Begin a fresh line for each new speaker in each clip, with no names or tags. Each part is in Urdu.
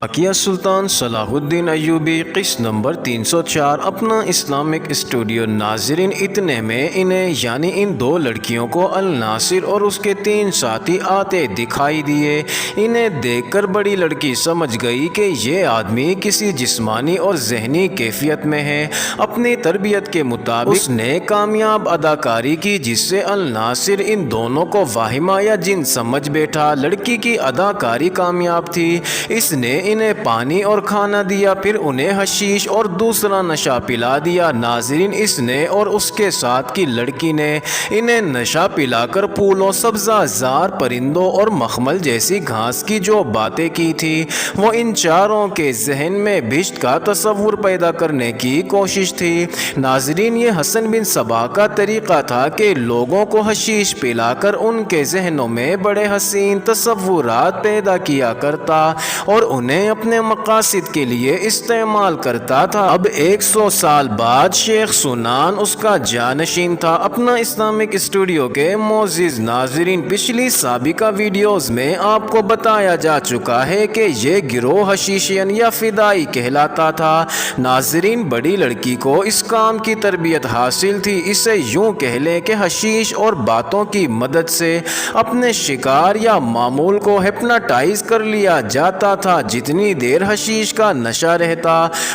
عقیہ سلطان صلاح الدین ایوبی قسط نمبر 304 اپنا اسلامک اسٹوڈیو۔ ناظرین، اتنے میں انہیں یعنی ان دو لڑکیوں کو الناصر اور اس کے 3 ساتھی آتے دکھائی دیے۔ انہیں دیکھ کر بڑی لڑکی سمجھ گئی کہ یہ آدمی کسی جسمانی اور ذہنی کیفیت میں ہے۔ اپنی تربیت کے مطابق اس نے کامیاب اداکاری کی جس سے الناصر ان دونوں کو واہمہ یا جن سمجھ بیٹھا۔ لڑکی کی اداکاری کامیاب تھی۔ اس نے انہیں پانی اور کھانا دیا، پھر انہیں حشیش اور دوسرا نشہ پلا دیا۔ ناظرین، اس نے اور اس کے ساتھ کی لڑکی نے انہیں نشہ پلا کر پھولوں، سبزہ زار پرندوں اور مخمل جیسی گھاس کی جو باتیں کی تھی وہ ان چاروں کے ذہن میں بہشت کا تصور پیدا کرنے کی کوشش تھی۔ ناظرین، یہ حسن بن صبا کا طریقہ تھا کہ لوگوں کو حشیش پلا کر ان کے ذہنوں میں بڑے حسین تصورات پیدا کیا کرتا اور انہیں اپنے مقاصد کے لیے استعمال کرتا تھا۔ اب 100 سال بعد شیخ سنان اس کا جانشین تھا۔ اپنا اسلامک اسٹوڈیو کے معزز ناظرین، پچھلی سابقہ ویڈیوز میں آپ کو بتایا جا چکا ہے کہ یہ گروہ حشیشین یا فدائی کہلاتا تھا۔ ناظرین، بڑی لڑکی کو اس کام کی تربیت حاصل تھی۔ اسے یوں کہہ لیں کہ حشیش اور باتوں کی مدد سے اپنے شکار یا معمول کو ہپناٹائز کر لیا جاتا تھا۔ جتنی دیر حشیش کا نشہ رہتا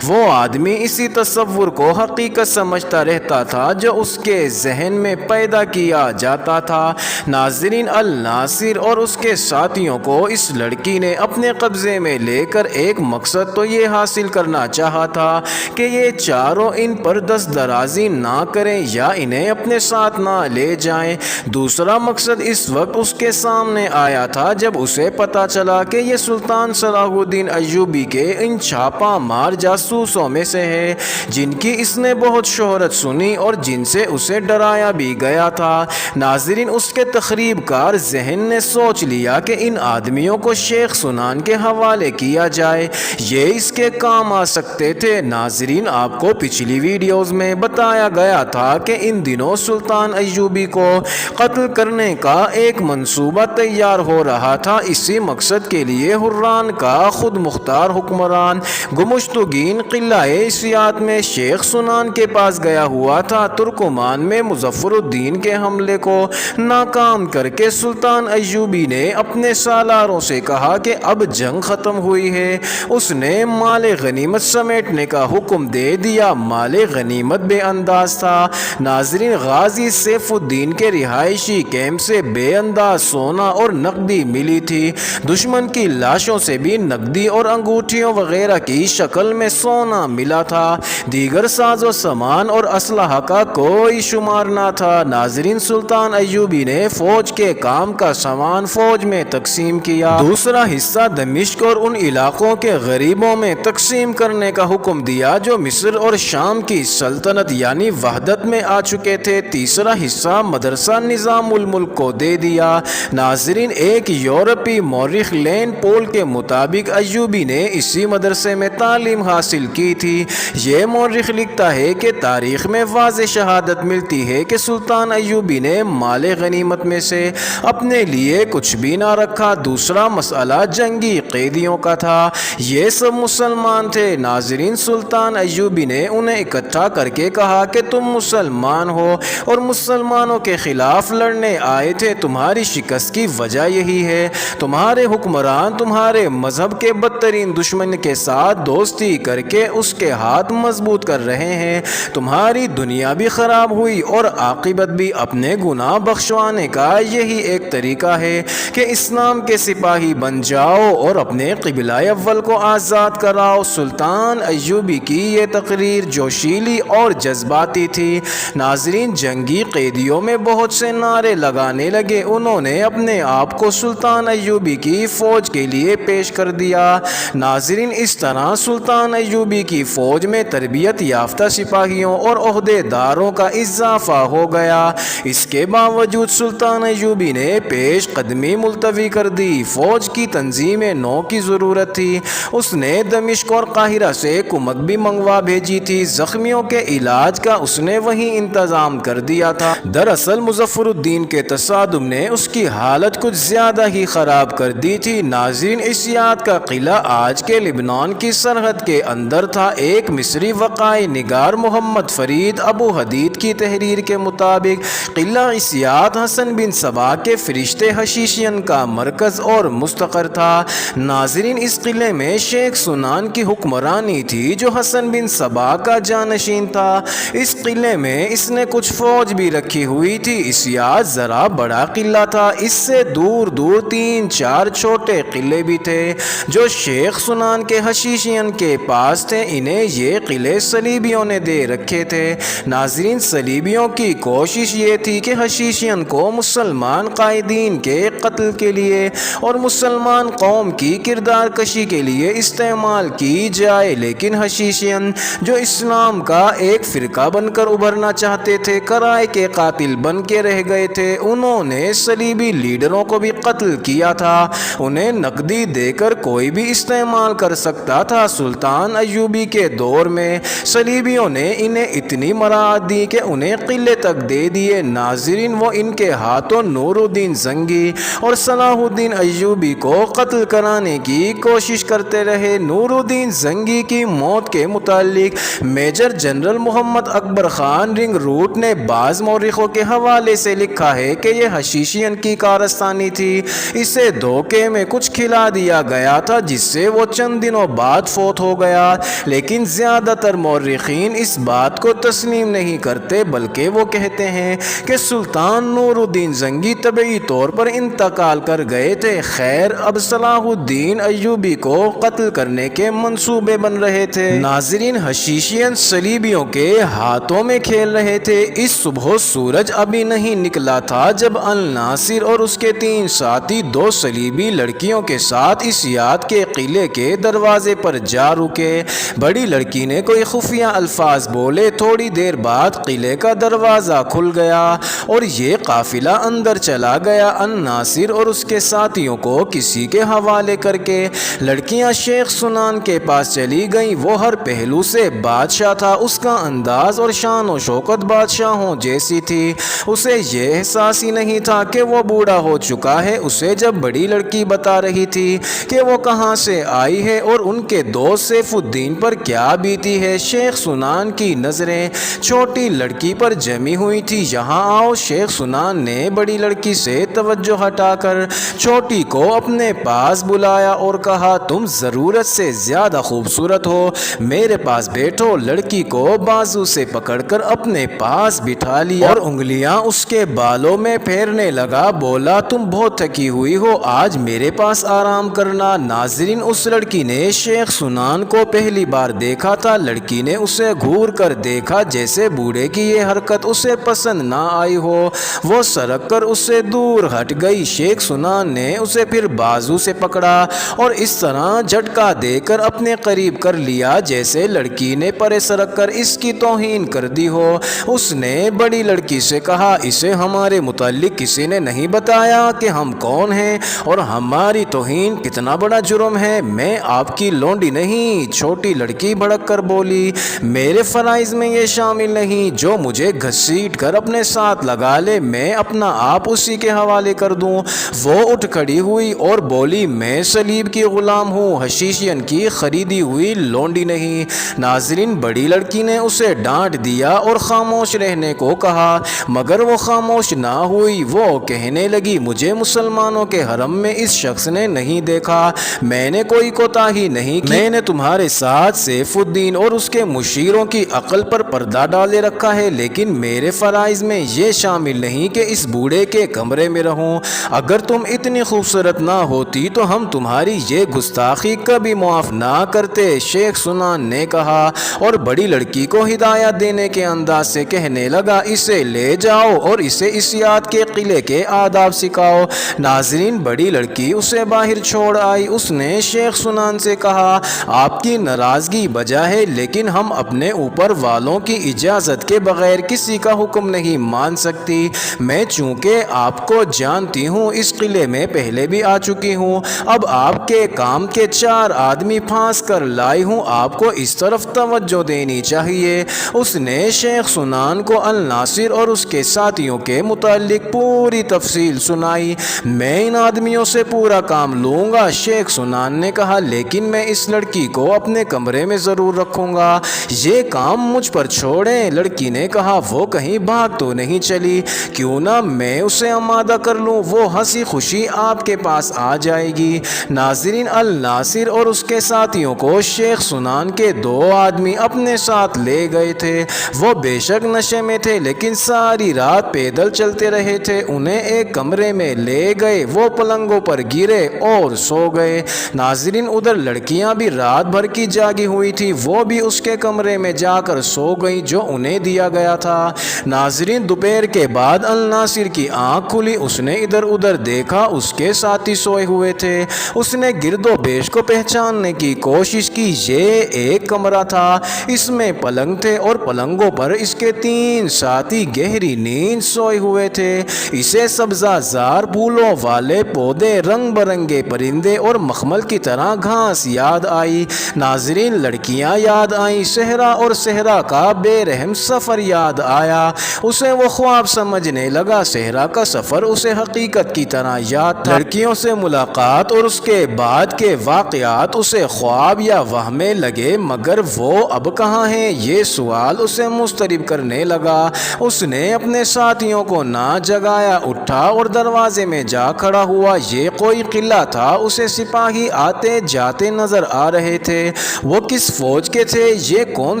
وہ آدمی اسی تصور کو حقیقت سمجھتا رہتا تھا جو اس کے ذہن میں پیدا کیا جاتا تھا۔ ناظرین، الناصر اور اس کے ساتھیوں کو اس لڑکی نے اپنے قبضے میں لے کر ایک مقصد تو یہ حاصل کرنا چاہا تھا کہ یہ چاروں ان پر دست درازی نہ کریں یا انہیں اپنے ساتھ نہ لے جائیں۔ دوسرا مقصد اس وقت اس کے سامنے آیا تھا جب اسے پتا چلا کہ یہ سلطان صلاح الدین ایوبی کے ان چھاپا مار جاسوسوں میں سے ہے جن کی اس نے بہت شہرت سنی اور جن سے اسے ڈرایا بھی گیا تھا۔ ناظرین، اس کے تخریب کار ذہن نے سوچ لیا کہ ان آدمیوں کو شیخ سنان کے حوالے کیا جائے، یہ اس کے کام آ سکتے تھے۔ ناظرین، آپ کو پچھلی ویڈیوز میں بتایا گیا تھا کہ ان دنوں سلطان ایوبی کو قتل کرنے کا ایک منصوبہ تیار ہو رہا تھا۔ اسی مقصد کے لیے حران کا خود مختار حکمران گمشتگین قلعہ اسیات میں شیخ سنان کے پاس گیا ہوا تھا۔ ترکمان میں مظفر الدین کے حملے کو ناکام کر کے سلطان ایوبی نے اپنے سالاروں سے کہا کہ اب جنگ ختم ہوئی ہے۔ اس نے مال غنیمت سمیٹنے کا حکم دے دیا۔ مال غنیمت بے انداز تھا۔ ناظرین، غازی سیف الدین کے رہائشی کیمپ سے بے انداز سونا اور نقدی ملی تھی۔ دشمن کی لاشوں سے بھی نقدی اور انگوٹھیوں وغیرہ کی شکل میں سونا ملا تھا۔ دیگر ساز و سامان اور اسلحہ کا کوئی شمار نہ تھا۔ ناظرین، سلطان ایوبی نے فوج کے کام کا سامان فوج میں تقسیم کیا، دوسرا حصہ دمشق اور ان علاقوں کے غریبوں میں تقسیم کرنے کا حکم دیا جو مصر اور شام کی سلطنت یعنی وحدت میں آ چکے تھے، تیسرا حصہ مدرسہ نظام الملک کو دے دیا۔ ناظرین، ایک یورپی مورخ لین پول کے مطابق ایوبی نے اسی مدرسے میں تعلیم حاصل کی تھی۔ یہ مورخ لکھتا ہے کہ تاریخ میں واضح شہادت ملتی ہے کہ سلطان ایوبی نے مال غنیمت میں سے اپنے لیے کچھ بھی نہ رکھا۔ دوسرا مسئلہ جنگی قیدیوں کا تھا۔ یہ سب مسلمان تھے۔ ناظرین، سلطان ایوبی نے انہیں اکٹھا کر کے کہا کہ تم مسلمان ہو اور مسلمانوں کے خلاف لڑنے آئے تھے۔ تمہاری شکست کی وجہ یہی ہے، تمہارے حکمران تمہارے مذہب کے بدترین دشمن کے ساتھ دوستی کر کے اس کے ہاتھ مضبوط کر رہے ہیں۔ تمہاری دنیا بھی خراب ہوئی اور عاقبت بھی۔ اپنے گناہ بخشوانے کا یہی ایک طریقہ ہے کہ اسلام کے سپاہی بن جاؤ اور اپنے قبلہ اول کو آزاد کراؤ۔ سلطان ایوبی کی یہ تقریر جوشیلی اور جذباتی تھی۔ ناظرین، جنگی قیدیوں میں بہت سے نعرے لگانے لگے۔ انہوں نے اپنے آپ کو سلطان ایوبی کی فوج کے لیے پیش کر دیا۔ ناظرین، اس طرح سلطان ایوبی کی فوج میں تربیت یافتہ سپاہیوں اور عہدے داروں کا اضافہ ہو گیا۔ اس کے باوجود سلطان ایوبی نے پیش قدمی ملتوی کر دی۔ فوج کی تنظیم نو کی ضرورت تھی۔ اس نے دمشق اور قاہرہ سے کمک بھی منگوا بھیجی تھی۔ زخمیوں کے علاج کا اس نے وہیں انتظام کر دیا تھا۔ دراصل مظفر الدین کے تصادم نے اس کی حالت کچھ زیادہ ہی خراب کر دی تھی۔ ناظرین، اسیات کا قلعہ آج کے لبنان کی سرحد کے اندر تھا۔ ایک مصری وقائع نگار محمد فرید ابو حدید کی تحریر کے مطابق قلعہ عیسیات حسن بن صبا کے فرشتے حشیشین کا مرکز اور مستقر تھا۔ ناظرین، اس قلعے میں شیخ سنان کی حکمرانی تھی جو حسن بن صبا کا جانشین تھا۔ اس قلعے میں اس نے کچھ فوج بھی رکھی ہوئی تھی۔ عیسیات ذرا بڑا قلعہ تھا، اس سے دور دور 3-4 چھوٹے قلعے بھی تھے جو شیخ سنان کے حشیشین کے پاس تھے۔ انہیں یہ قلعے صلیبیوں نے دے رکھے تھے۔ ناظرین، صلیبیوں کی کوشش یہ تھی کہ حشیشین کو مسلمان قائدین کے قتل کے لیے اور مسلمان قوم کی کردار کشی کے لیے استعمال کی جائے، لیکن حشیشین جو اسلام کا ایک فرقہ بن کر ابھرنا چاہتے تھے، کرائے کے قاتل بن کے رہ گئے تھے۔ انہوں نے صلیبی لیڈروں کو بھی قتل کیا تھا۔ انہیں نقدی دے کر کوئی بھی استعمال کر سکتا تھا۔ سلطان ایوبی کے دور میں صلیبیوں نے انہیں اتنی مراعات دی کہ انہیں قلعے تک دے دیے۔ ناظرین، وہ ان کے ہاتھوں نور الدین زنگی اور صلاح الدین ایوبی کو قتل کرانے کی کوشش کرتے رہے۔ نور الدین زنگی کی موت کے متعلق میجر جنرل محمد اکبر خان رنگ روٹ نے بعض مورخوں کے حوالے سے لکھا ہے کہ یہ حشیشین کی کارستانی تھی۔ اسے دھوکے میں کچھ کھلا دیا گیا تھا جس سے وہ چند دنوں بعد فوت ہو گیا، لیکن زیادہ تر مورخین اس بات کو تسلیم نہیں کرتے، بلکہ وہ کہتے ہیں کہ سلطان نور الدین زنگی طبعی طور پر انتقال کر گئے تھے۔ خیر، اب صلاح الدین ایوبی کو قتل کرنے کے منصوبے بن رہے تھے۔ ناظرین، حشیشین صلیبیوں کے ہاتھوں میں کھیل رہے تھے۔ اس صبح سورج ابھی نہیں نکلا تھا جب الناصر اور اس کے 3 ساتھی 2 صلیبی لڑکیوں کے ساتھ عیسیات کے قلعے کے دروازے پر جا رکے۔ بڑی لڑکی نے کوئی خفیہ الفاظ بولے۔ تھوڑی دیر بعد قلعے کا دروازہ کھل گیا اور یہ قافلہ اندر چلا گیا۔ الناصر اور اس کے ساتھیوں کو کسی کے حوالے کر کے لڑکیاں شیخ سنان کے پاس چلی گئیں۔ وہ ہر پہلو سے بادشاہ تھا، اس کا انداز اور شان و شوکت بادشاہوں جیسی تھی۔ اسے یہ احساس ہی نہیں تھا کہ وہ بوڑھا ہو چکا ہے۔ اسے جب بڑی لڑکی بتا رہی تھی کہ وہ کہاں سے آئی ہے اور ان کے دوست سیف الدین پر کیا بیتی ہے، شیخ سنان کی نظریں چھوٹی لڑکی پر جمی ہوئی تھی۔ یہاں آؤ، شیخ سنان نے بڑی لڑکی سے توجہ ہٹا کر چھوٹی کو اپنے پاس بلایا اور کہا، تم ضرورت سے زیادہ خوبصورت ہو، میرے پاس بیٹھو۔ لڑکی کو بازو سے پکڑ کر اپنے پاس بٹھا لیا اور انگلیاں اس کے بالوں میں پھیرنے لگا۔ بولا، تم بہت تھکی ہوئی ہو، آج میرے پاس آرام کرنا۔ ناظرین، اس لڑکی نے شیخ سنان کو پہلی بار دیکھا تھا۔ لڑکی نے اسے گھور کر دیکھا، جیسے بوڑھے کی یہ حرکت اسے پسند نہ آئی ہو۔ وہ سرک کر اس سے دور ہٹ گئی۔ شیخ سنان نے اسے پھر بازو سے پکڑا اور اس طرح جھٹکا دے کر اپنے قریب کر لیا جیسے لڑکی نے پرے سرک کر اس کی توہین کر دی ہو۔ اس نے بڑی لڑکی سے کہا، اسے ہمارے متعلق کسی نے نہیں بتایا کہ ہم کون ہیں اور ہماری توہین کتنا بڑا جرم ہے؟ میں آپ کی لونڈی نہیں۔ چھوٹی لڑکی بھڑک کر بولی، میرے فرائض میں یہ شامل نہیں، جو مجھے گھسیٹ کر اپنے ساتھ لگا لے میں اپنا آپ اسی کے حوالے کر دوں۔ وہ اٹھ کھڑی ہوئی اور بولی، میں صلیب کی غلام ہوں، حشیشین کی خریدی ہوئی لونڈی نہیں۔ ناظرین، بڑی لڑکی نے اسے ڈانٹ دیا اور خاموش رہنے کو کہا، مگر وہ خاموش نہ ہوئی۔ وہ کہنے لگی، مجھے مسلمانوں کے حرم میں اس شخص نے نہیں دیکھا، میں نے کوئی کوتاہی نہیں کی، میں نے تمہارے ساتھ سیف الدین اور اس کے مشیروں کی عقل پر پردہ ڈالے رکھا ہے، لیکن میرے فرائض میں یہ شامل نہیں کہ اس بوڑھے کے کمرے میں رہوں۔ اگر تم اتنی خوبصورت نہ ہوتی تو ہم تمہاری یہ گستاخی کبھی معاف نہ کرتے، شیخ سنان نے کہا، اور بڑی لڑکی کو ہدایت دینے کے انداز سے کہنے لگا، اسے لے جاؤ اور اسے عیسیات کے قلعے کے آداب سکھاؤ۔ ناظرین، بڑی لڑکی اسے باہر چھوڑ آئی۔ اس نے شیخ سنان سے کہا، آپ کی ناراضگی بجا ہے، لیکن ہم اپنے اوپر والوں کی اجازت کے بغیر کسی کا حکم نہیں مان سکتی۔ میں چونکہ آپ کو جانتی ہوں، اس قلعے میں پہلے بھی آ چکی ہوں، اب آپ کے کام کے 4 آدمی پھانس کر لائی ہوں، آپ کو اس طرف توجہ دینی چاہیے۔ اس نے شیخ سنان کو الناصر اور اس کے ساتھیوں کے متعلق پوری تفصیل سنائی۔ میں ان آدمیوں سے پورا کام لوں گا، شیخ سنان نے کہا لیکن میں اس لڑکی کو اپنے کمرے میں ضرور رکھوں گا، یہ کام مجھ پر چھوڑیں۔ لڑکی نے کہا وہ کہیں بھاگ تو نہیں چلی، کیوں نہ میں اسے آمادہ کر لوں، وہ ہنسی خوشی آپ کے پاس آ جائے گی۔ ناظرین، الناصر اور اس کے ساتھیوں کو شیخ سنان کے 2 آدمی اپنے ساتھ لے گئے تھے۔ وہ بے شک نشے میں تھے لیکن ساری رات پیدل چلتے رہے تھے۔ انہیں ایک کمرے میں لے گئے، وہ پلنگوں پر گرے اور سو گئے۔ ناظرین، ادھر لڑکیاں بھی رات بھر کی جاگی ہوئی تھی، وہ بھی اس کے کمرے میں جا کر سو گئی جو انہیں دیا گیا تھا۔ ناظرین، دوپہر کے بعد الناصر کی آنکھ کھلی، اس نے ادھر ادھر دیکھا، اس کے ساتھی سوئے ہوئے تھے۔ اس نے گرد و پیش کو پہچاننے کی کوشش کی، یہ ایک کمرہ تھا، اس میں پلنگ تھے اور پلنگوں پر اس کے 3 ساتھی گہری نیند سوئے ہوئے تھے۔ اسے سبزہ زار پھولوں والے پودے، رنگ برنگے پرندے اور مخمل کی طرح گھاس یاد آئی۔ ناظرین، لڑکیاں یاد آئیں، صحرا اور صحرا کا بے رحم سفر یاد آیا۔ اسے وہ خواب سمجھنے لگا، صحرا کا سفر اسے حقیقت کی طرح یاد تھا۔ لڑکیوں سے ملاقات اور اس کے بعد کے واقعات اسے خواب یا وہم میں لگے، مگر وہ اب کہاں ہیں یہ سوال اسے مضطرب کرنے لگا۔ اس نے اپنے ساتھیوں کو نہ جگایا، اٹھا اور دروازے میں جا کھڑا ہوا۔ یہ کوئی قلعہ تھا، اسے سپاہی آتے جاتے نظر آ رہے تھے۔ وہ کس فوج کے تھے، یہ کون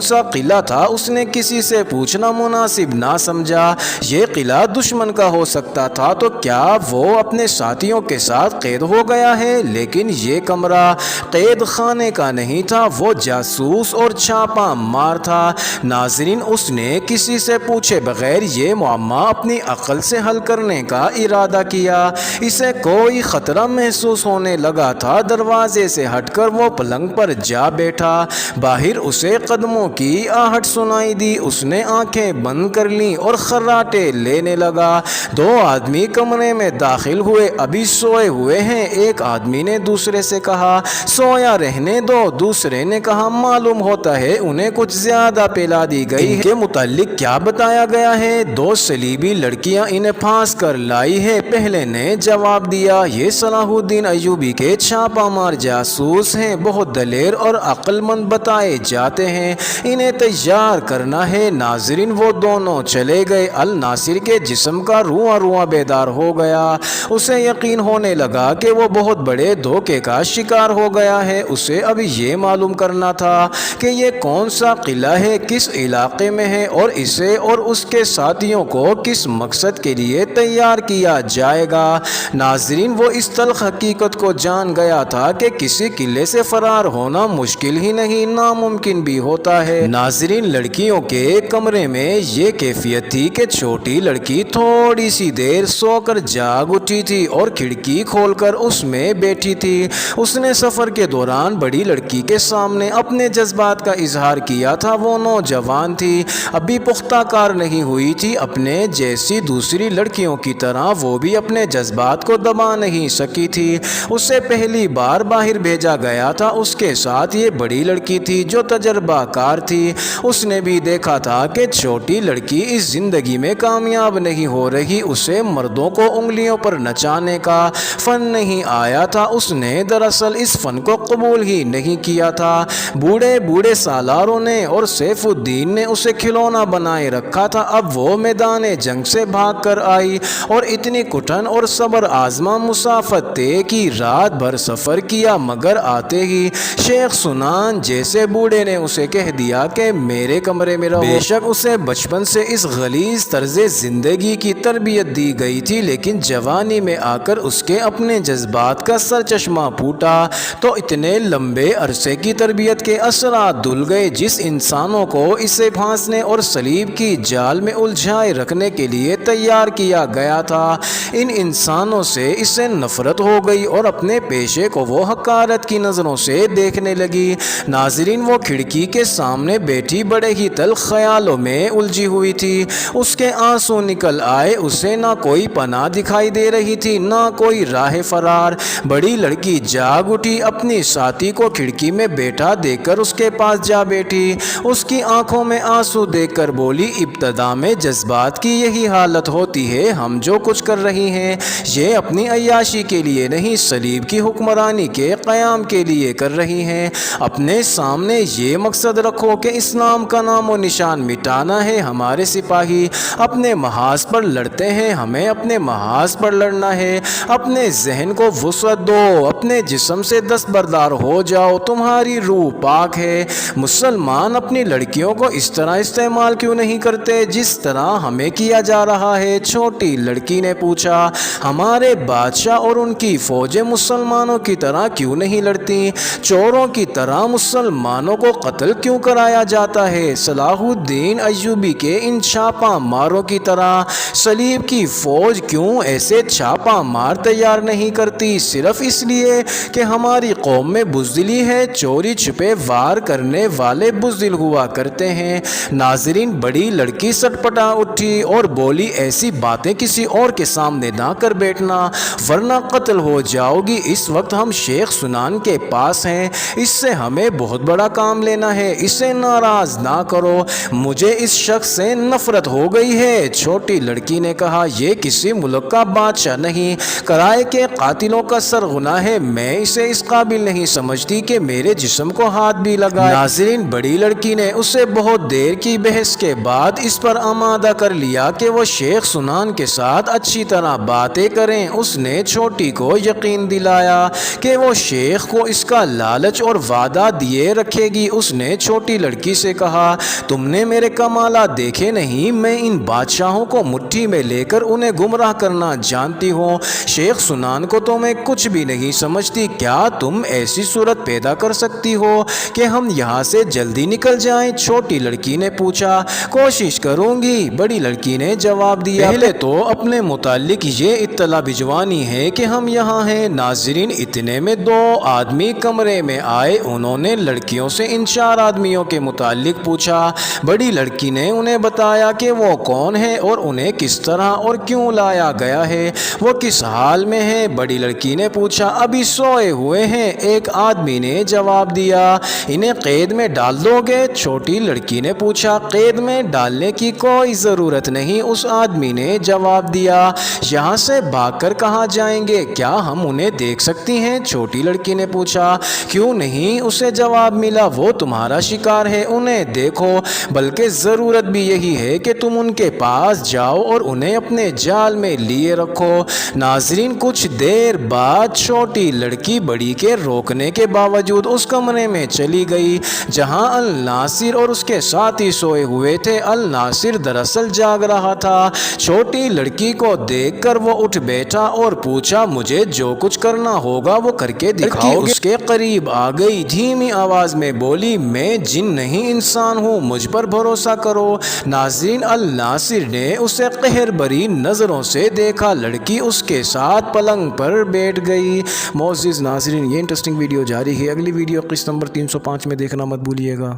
سا قلعہ تھا، اس نے کسی سے پوچھنا مناسب نہ سمجھا۔ یہ قلعہ دشمن کا ہو سکتا تھا تو کیا وہ اپنے ساتھیوں کے ساتھ قید ہو گیا ہے؟ لیکن یہ کمرہ قید خانے کا نہیں تھا، وہ جاسوس اور چھاپا مار تھا۔ ناظرین، اس نے کسی سے پوچھے بغیر یہ معمہ اپنی عقل سے حل کرنے کا ارادہ کیا۔ اسے کوئی خطرہ محسوس ہونے لگا تھا۔ دروازے سے ہٹ کر وہ پلنگ پر جا بیٹھا۔ باہر اسے قدموں کی آہٹ سنائی دی۔ اس نے آنکھیں بند کر لیں اور خراٹے لینے لگا۔ 2 آدمی کمرے میں داخل ہوئے، ابھی سوئے ہوئے ہیں۔ ایک آدمی نے دوسرے سے کہا سویا رہنے دو۔ دوسرے نے کہا معلوم ہوتا ہے انہیں کچھ زیادہ پلا دی گئی ہے، ان کے متعلق کیا بتایا گیا ہے؟ 2 صلیبی لڑکیاں انہیں پھانس کر لائی ہے۔ پہلے نے جواب دیا یہ صلاح الدین ایوبی کے چھاپا مار جاسوس ہیں، بہت دلیر اور عقل مند بتائے جاتے ہیں، انہیں تیار کرنا ہے۔ ناظرین، وہ دونوں چلے گئے۔ الناصر کے جسم کا رواں رواں بیدار ہو گیا۔ اسے یقین ہونے لگا کہ وہ بہت بڑے دھوکے کا شکار ہو گیا ہے۔ اسے اب یہ معلوم کرنا تھا کہ یہ کون سا قلعہ ہے، کس علاقے میں ہے اور اسے اور اس کے ساتھیوں کو کس مقصد کے لیے تیار کیا جائے گا۔ ناظرین، وہ اس تلخ حقیقت کو جان گیا تھا کہ کسی قلعے سے فرار ہونا مشکل ہی نہیں، ناممکن بھی ہوتا ہے۔ ناظرین، لڑکیوں کے کمرے میں یہ کیفیت تھی کہ چھوٹی لڑکی تھوڑی سی دیر سو کر جاگ اٹھی تھی اور کھڑکی کھول کر اس میں بیٹھی تھی۔ اس نے سفر کے دوران بڑی لڑکی کے سامنے اپنے جذبات کا اظہار کیا تھا۔ وہ نوجوان تھی، ابھی پختہ کار نہیں ہوئی تھی، اپنے جیسی دوسری لڑکیوں کی طرح وہ بھی اپنے جذبات کو دبا نہیں سکی تھی۔ اسے پہلی بار باہر بھیجا گیا تھا، اس کے ساتھ یہ بڑی لڑکی تھی جو تجربہ کار تھی۔ اس نے بھی دیکھا تھا کہ چھوٹی لڑکی اس زندگی میں کامیاب نہیں ہو رہی، اسے مردوں کو انگلیوں پر نچانے کا فن نہیں آیا تھا، اس نے دراصل اس فن کو قبول ہی نہیں کیا تھا۔ بوڑھے بوڑھے سالاروں نے اور سیف الدین نے اسے کھلونا بنائے رکھا تھا۔ اب وہ میدان جنگ سے بھاگ کر آئی اور اتنی کٹھن اور صبر آزما مسافت طے کی، رات بھر سفر کیا، مگر آتے ہی شیخ سنان جیسے بوڑھے نے اسے کہہ دیا کہ میرے کمرے میں رہو۔ بے شک اسے بچپن سے اس غلیظ طرز زندگی کی تربیت دی گئی تھی، لیکن جوانی میں آ کر اس کے اپنے جذبات کا سرچشمہ پھوٹا تو اتنے لمبے عرصے کی تربیت کے اثرات دھل گئے جس انسانوں کو اسے پھانسنے اور صلیب کی جال میں الجھائے رکھنے کے لیے تیار کیا گیا تھا۔ ان انسانوں سے اسے نفرت ہو گئی اور اپنے پیشے کو وہ حقارت کی نظروں سے دیکھنے لگی۔ ناظرین، وہ کھڑکی کے سامنے بیٹھی بڑے ہی تلخ خیالوں میں الجھی ہوئی تھی۔ اس کے آنسو نکل آئے، اسے نہ کوئی پناہ دکھائی دے رہی تھی نہ کوئی راہ فرار۔ بڑی لڑکی جاگ اٹھی، اپنی ساتھی کو کھڑکی میں بیٹھا دیکھ کر اس کے پاس جا بیٹھی۔ اس کی آنکھوں میں آنسو دیکھ کر بولی ابتدا میں جذبات کی یہی حالت ہوتی ہے، ہم جو کچھ کر رہی ہیں یہ اپنی عیاشی کے لیے نہیں، صلیب کی حکمت حکمرانی کے قیام کے لیے کر رہی ہیں۔ اپنے سامنے یہ مقصد رکھو کہ اسلام کا نام و نشان مٹانا ہے۔ ہمارے سپاہی اپنے محاذ پر لڑتے ہیں، ہمیں اپنے محاذ پر لڑنا ہے۔ اپنے ذہن کو وسعت دو، اپنے جسم سے دستبردار ہو جاؤ، تمہاری روح پاک ہے۔ مسلمان اپنی لڑکیوں کو اس طرح استعمال کیوں نہیں کرتے جس طرح ہمیں کیا جا رہا ہے؟ چھوٹی لڑکی نے پوچھا، ہمارے بادشاہ اور ان کی فوجیں مسلمانوں کی طرح کیوں نہیں لڑتی؟ چوروں کی طرح مسلمانوں کو قتل کیوں کرایا جاتا ہے؟ صلاح الدین ایوبی کے ان چھاپا ماروں کی طرح صلیب کی فوج کیوں ایسے چھاپا مار تیار نہیں کرتی؟ صرف اس لیے کہ ہماری قوم میں بزدلی ہے۔ چوری چھپے وار کرنے والے بزدل ہوا کرتے ہیں۔ ناظرین، بڑی لڑکی سٹپٹا اٹھی اور بولی، ایسی باتیں کسی اور کے سامنے نہ کر بیٹھنا ورنہ قتل ہو جاؤ گی۔ اس وقت ہم شیخ سنان کے پاس ہیں، اس سے ہمیں بہت بڑا کام لینا ہے، اسے ناراض نہ کرو، مجھے اس شخص سے نفرت ہو گئی ہے۔ چھوٹی لڑکی نے کہا، یہ کسی ملک کا بادشاہ نہیں، کرائے کے قاتلوں کا سرغنہ ہے، میں اسے اس قابل نہیں سمجھتی کہ میرے جسم کو ہاتھ بھی لگائے۔ ناظرین، بڑی لڑکی نے اسے بہت دیر کی بحث کے بعد اس پر آمادہ کر لیا کہ وہ شیخ سنان کے ساتھ اچھی طرح باتیں کریں۔ اس نے چھوٹی کو یقین دلایا کہ وہ شیخ کو اس کا لالچ اور وعدہ دیے رکھے گی۔ اس نے چھوٹی لڑکی سے کہا، تم نے میرے کمالات دیکھے نہیں؟ میں ان بادشاہوں کو مٹھی میں لے کر انہیں گمراہ کرنا جانتی ہوں۔ شیخ سنان کو تو میں کچھ بھی نہیں سمجھتی۔ کیا تم ایسی صورت پیدا کر سکتی ہو کہ ہم یہاں سے جلدی نکل جائیں؟ چھوٹی لڑکی نے پوچھا۔ کوشش کروں گی، بڑی لڑکی نے جواب دیا۔ پہلے تو اپنے متعلق یہ اطلاع بھجوانی ہے کہ ہم یہاں ہیں۔ ناظرین، اتنے میں 2 آدمی کمرے میں آئے۔ انہوں نے لڑکیوں سے ان 4 آدمیوں کے متعلق پوچھا۔ بڑی لڑکی نے انہیں بتایا کہ وہ کون ہیں اور انہیں کس طرح اور کیوں لایا گیا ہے، وہ کس حال میں ہیں۔ بڑی لڑکی نے پوچھا، ابھی سوئے ہوئے ہیں؟ ایک آدمی نے جواب دیا، انہیں قید میں ڈال دو گے؟ چھوٹی لڑکی نے پوچھا، قید میں ڈالنے کی کوئی ضرورت نہیں، اس آدمی نے جواب دیا۔ یہاں سے بھاگ کر کہاں جائیں گے؟ کیا ہم انہیں دیکھ سکتی ہیں؟ چھوٹی لڑکی نے پوچھا۔ کیوں نہیں؟ اسے جواب ملا، وہ تمہارا شکار ہے، انہیں دیکھو، بلکہ ضرورت بھی یہی ہے کہ تم ان کے پاس جاؤ اور انہیں اپنے جال میں لیے رکھو۔ ناظرین، کچھ دیر بعد چھوٹی لڑکی بڑی کے روکنے کے باوجود اس کمرے میں چلی گئی جہاں الناصر اور اس کے ساتھی سوئے ہوئے تھے۔ الناصر دراصل جاگ رہا تھا۔ چھوٹی لڑکی کو دیکھ کر وہ اٹھ بیٹھا اور پوچھا، مجھے جو کچھ کرنا ہوگا وہ کر کے دکھاؤ گے؟ اس کے قریب آ گئی، دھیمی آواز میں بولی، میں جن نہیں انسان ہوں، مجھ پر بھروسہ کرو۔ ناظرین، الناصر نے اسے قہر بری نظروں سے دیکھا۔ لڑکی اس کے ساتھ پلنگ پر بیٹھ گئی۔ معزز ناظرین، یہ انٹرسٹنگ ویڈیو جاری ہے، اگلی ویڈیو قسط نمبر 305 میں دیکھنا مت بھولیے گا۔